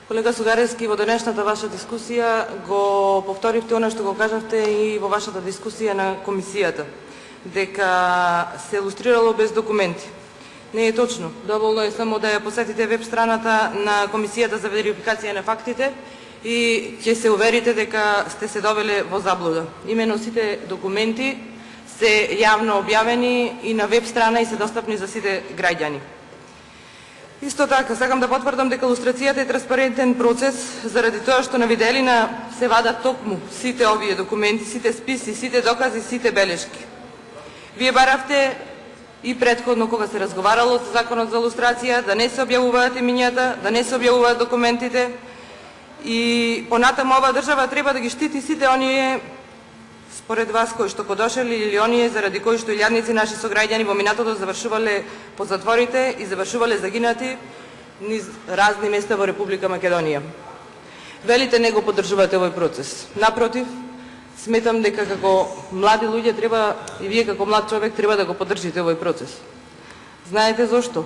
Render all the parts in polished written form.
Колега Сугаревски, во денешната ваша дискусија го повторивте она што го кажавте и во вашата дискусија на комисијата, дека се илустрирало без документи. Не е точно. Доволно е само да ја посетите веб страната на Комисијата за верификација на фактите и ќе се уверите дека сте се довеле во заблуда. Имено сите документи се јавно објавени и на веб страна и се достапни за сите граѓани. Исто така, сакам да потврдам дека лустрацијата е транспарентен процес, заради тоа што на виделина се вадат токму сите овие документи, сите списи, сите докази, сите белешки. Вие баравте и предходно кога се разговарало за законот за лустрација, да не се објавуваат имињата, да не се објавуваат документите и понатаму оваа држава треба да ги штити сите оние според вас кои што подошли или оние заради кои што илјадници наши сограѓани во минатото завршувале по затворите и завршувале загинати низ разни места во Република Македонија. Велите не го поддржувате овој процес. Напротив, сметам дека како млади луѓе треба и вие како млад човек треба да го поддржите овој процес. Знаете зошто?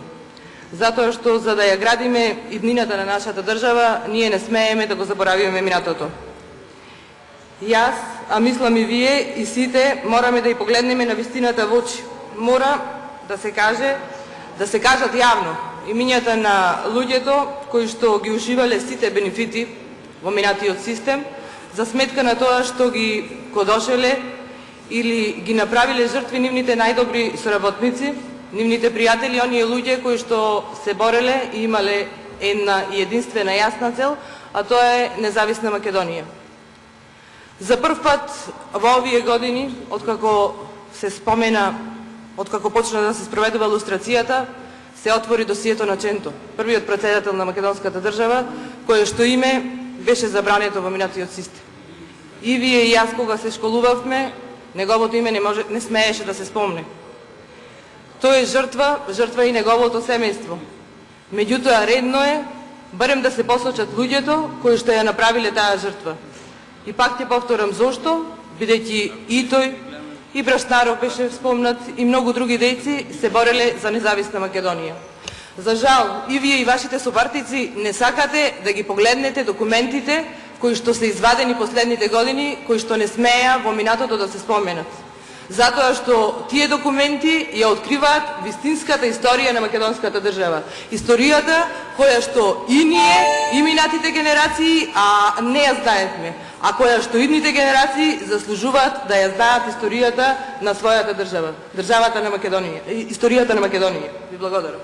Затоа што за да ја градиме иднината на нашата држава, ние не смееме да го заборавиме минатото. Јас, а мислам и вие и сите, мораме да ја погледнеме на вистината во очи. Мора да се кажат јавно имињата на луѓето кои што ги уживале сите бенефити во минатиот систем, за сметка на тоа што ги кодошеле или ги направиле жртви нивните најдобри соработници, нивните пријатели, оние луѓе кои што се бореле и имале една и единствена јасна цел, а тоа е независна Македонија. За прв пат во овие години, откако се спомена, откако почна да се спроведува лустрацијата, се отвори досието на Ченто, првиот претседател на македонската држава, кое што име беше забрането во минатиот систем. И вие и јас кога се школувавме, неговото име не смееше да се спомне. Тој е жртва и неговото семејство. Меѓутоа редно е барем да се посочат луѓето кои што ја направиле таа жртва. И пак ќе повторам зошто, бидејќи и тој, и Брашнаров беше спомнат, и многу други дејци се бореле за независна Македонија. За жал, и вие и вашите собартици не сакате да ги погледнете документите кои што се извадени последните години, кои што не смеја во минатото да се споменат. Затоа што тие документи ја откриваат вистинската историја на македонската држава. Историјата која што и ние, и минатите генерации, не ја знаевме, а која што идните генерации заслужуваат да ја знаат историјата на својата држава, државата на Македонија, историјата на Македонија. Ви благодарам.